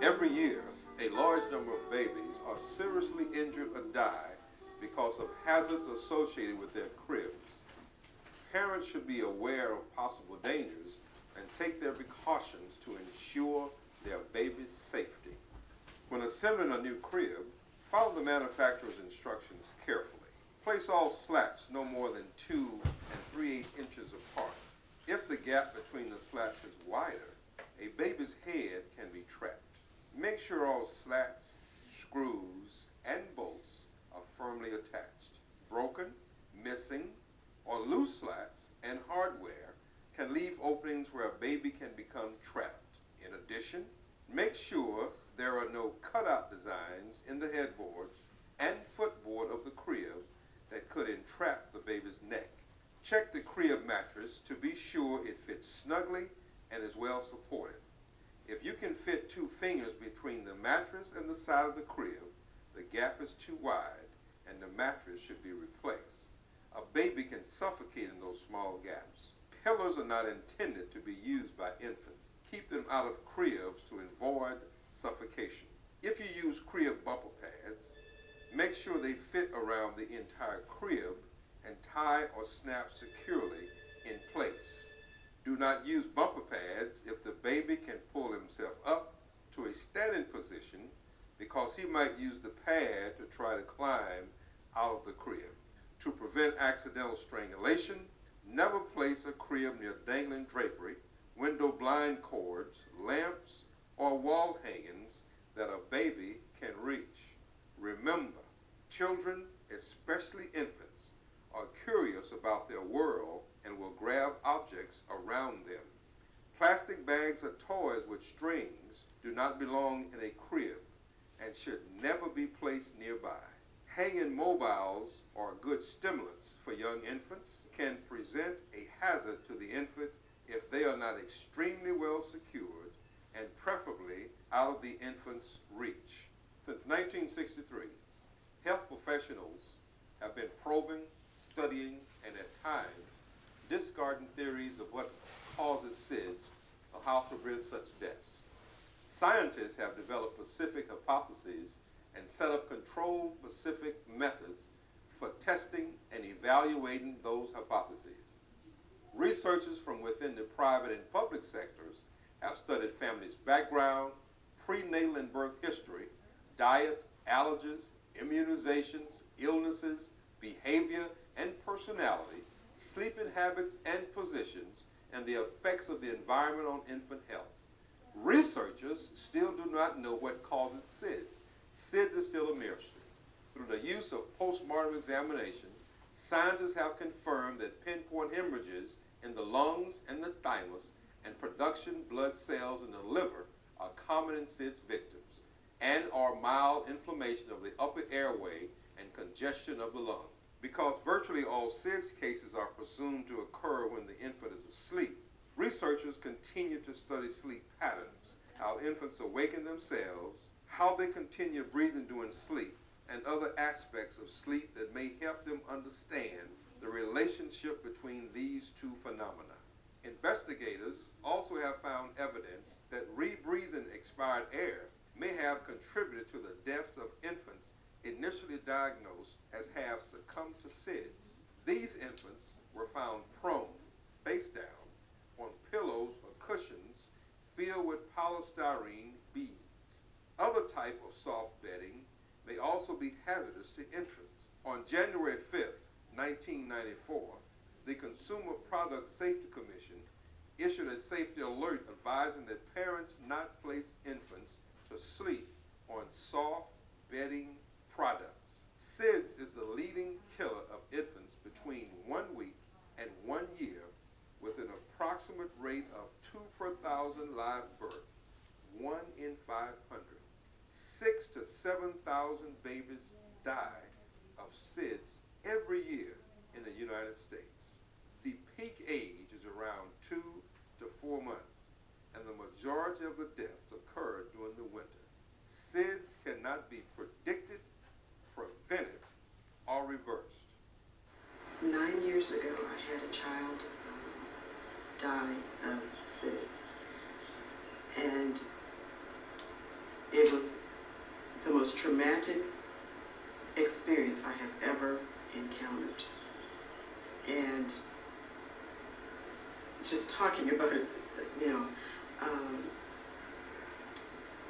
Every year, a large number of babies are seriously injured or die because of hazards associated with their cribs. Parents should be aware of possible dangers and take their precautions to ensure their baby's safety. When assembling a new crib, follow the manufacturer's instructions carefully. Place all slats no more than 2 3/8 inches apart. If the gap between the slats is wider, a baby's head can be trapped. Make sure all slats, screws, and bolts are firmly attached. Broken, missing, or loose slats and hardware can leave openings where a baby can become trapped. In addition, make sure there are no cutout designs in the headboards and footboard of the crib that could entrap the baby's neck. Check the crib mattress to be sure it fits snugly and is well supported. If you can fit 2 fingers between the mattress and the side of the crib, the gap is too wide and the mattress should be replaced. A baby can suffocate in those small gaps. Pillows are not intended to be used by infants. Keep them out of cribs to avoid suffocation. If you use crib bumper pads, make sure they fit around the entire crib and tie or snap securely in place. Do not use bumper pads if the baby can pull himself up to a standing position because he might use the pad to try to climb out of the crib. To prevent accidental strangulation, never place a crib near dangling drapery, window blind cords, lamps, or wall hangings that a baby can reach. Remember, children, especially infants, are curious about their world and will grab objects around them. Plastic bags or toys with strings do not belong in a crib and should never be placed nearby. Hanging mobiles or good stimulants for young infants can present a hazard to the infant if they are not extremely well secured and preferably out of the infant's reach. Since 1963, health professionals have been probing, studying, and at times discarding theories of what causes SIDS or how to prevent such deaths. Scientists have developed specific hypotheses and set up controlled specific methods for testing and evaluating those hypotheses. Researchers from within the private and public sectors have studied families' background, prenatal and birth history, diet, allergies, immunizations, illnesses, behavior and personality, sleeping habits and positions, and the effects of the environment on infant health. Researchers still do not know what causes SIDS. SIDS is still a mystery. Through the use of postmortem examination, scientists have confirmed that pinpoint hemorrhages in the lungs and the thymus and production blood cells in the liver are common in SIDS victims, and are mild inflammation of the upper airway and congestion of the lung. Because virtually all SIDS cases are presumed to occur when the infant is asleep, researchers continue to study sleep patterns, how infants awaken themselves, how they continue breathing during sleep, and other aspects of sleep that may help them understand the relationship between these two phenomena. Investigators also have found evidence that rebreathing expired air may have contributed to the deaths of infants initially diagnosed as have succumbed to SIDS. These infants were found prone, face down, on pillows or cushions filled with polystyrene beads. Other type of soft bedding may also be hazardous to infants. On January 5th, 1994, the Consumer Product Safety Commission issued a safety alert advising that parents not place infants to sleep on soft bedding products. SIDS is the leading killer of infants between 1 week and 1 year, with an approximate rate of 2 per 1,000 live births, 1 in 500. 6,000 to 7,000 babies die of SIDS every year in the United States. The peak age is around 2 to 4 months, and the majority of the deaths occur during the winter. SIDS cannot be predicted, prevented, or reversed. 9 years ago, I had a child die of SIDS. And It was the most traumatic experience I have ever encountered. And just talking about it, you know, um,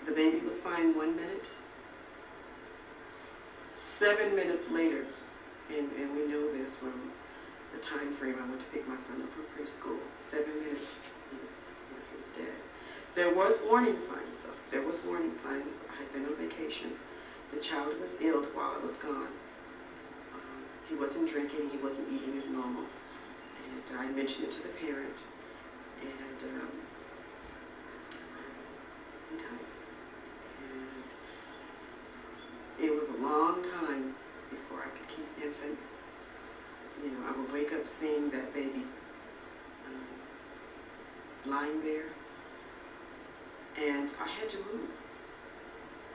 the baby was fine 1 minute. 7 minutes later, and we know this from the time frame I went to pick my son up from preschool. 7 minutes, he was dead. There was warning signs, though. There was warning signs. I had been on vacation. The child was ill while I was gone. He wasn't drinking. He wasn't eating as normal. And I mentioned it to the parent. And he died. And it was a long time before I could keep infants. You know, I would wake up seeing that baby lying there. And I had to move.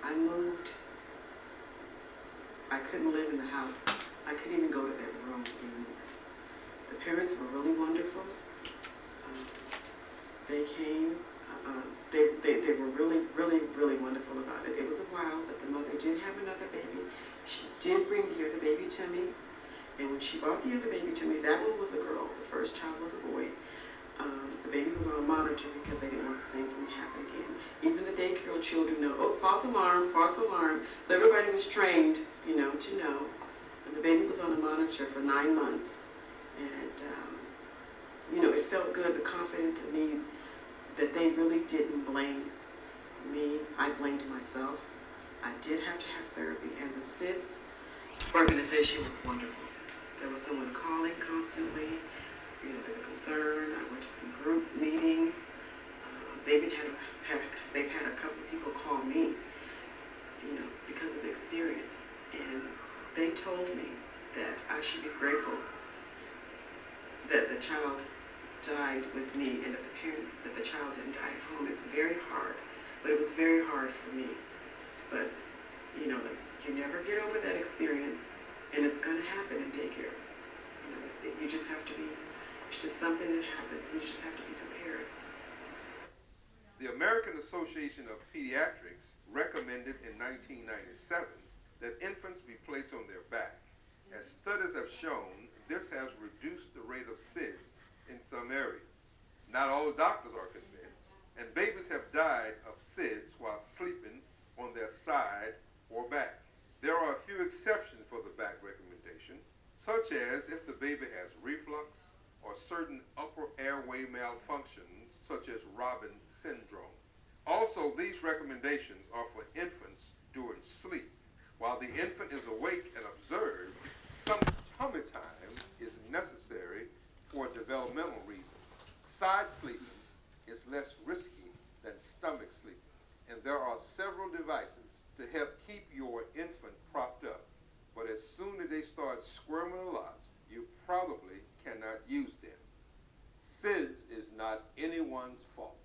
I moved. I couldn't live in the house. I couldn't even go to that room anymore. The parents were really wonderful. They came. They were really wonderful about it. It was a while, but the mother did have another baby. She did bring the other baby to me. And when she brought the other baby to me, that one was a girl. The first child was a boy. The baby was on a monitor because they didn't want the same thing to happen again. Even the daycare children know, oh, false alarm, false alarm. So everybody was trained, you know, to know. And the baby was on a monitor for 9 months. And, you know, it felt good, the confidence in me, that they really didn't blame me. I blamed myself. I did have to have therapy. And the SIDS organization was wonderful. There was someone calling constantly. You know, they were concerned. I went to some group meetings. They've had a couple of people call me, you know, because of the experience. And they told me that I should be grateful that the child died with me and that the child didn't die at home. It's very hard, but it was very hard for me. But, you know, you never get over that experience, and it's going to happen in daycare. You know, you just have to be, it's just something that happens, and you just have to be prepared. The American Association of Pediatrics recommended in 1997 that infants be placed on their back. As studies have shown, this has reduced the rate of SIDS in some areas. Not all doctors are convinced, and babies have died of SIDS while sleeping on their side or back. There are a few exceptions for the back recommendation, such as if the baby has reflux or certain upper airway malfunctions, such as Robin syndrome. Also, these recommendations are for infants during sleep. While the infant is awake and observed, some tummy time is necessary for developmental reasons. Side sleeping is less risky than stomach sleeping, and there are several devices to help keep your infant propped up. But as soon as they start squirming a lot, you probably cannot use them. SIDS is not anyone's fault.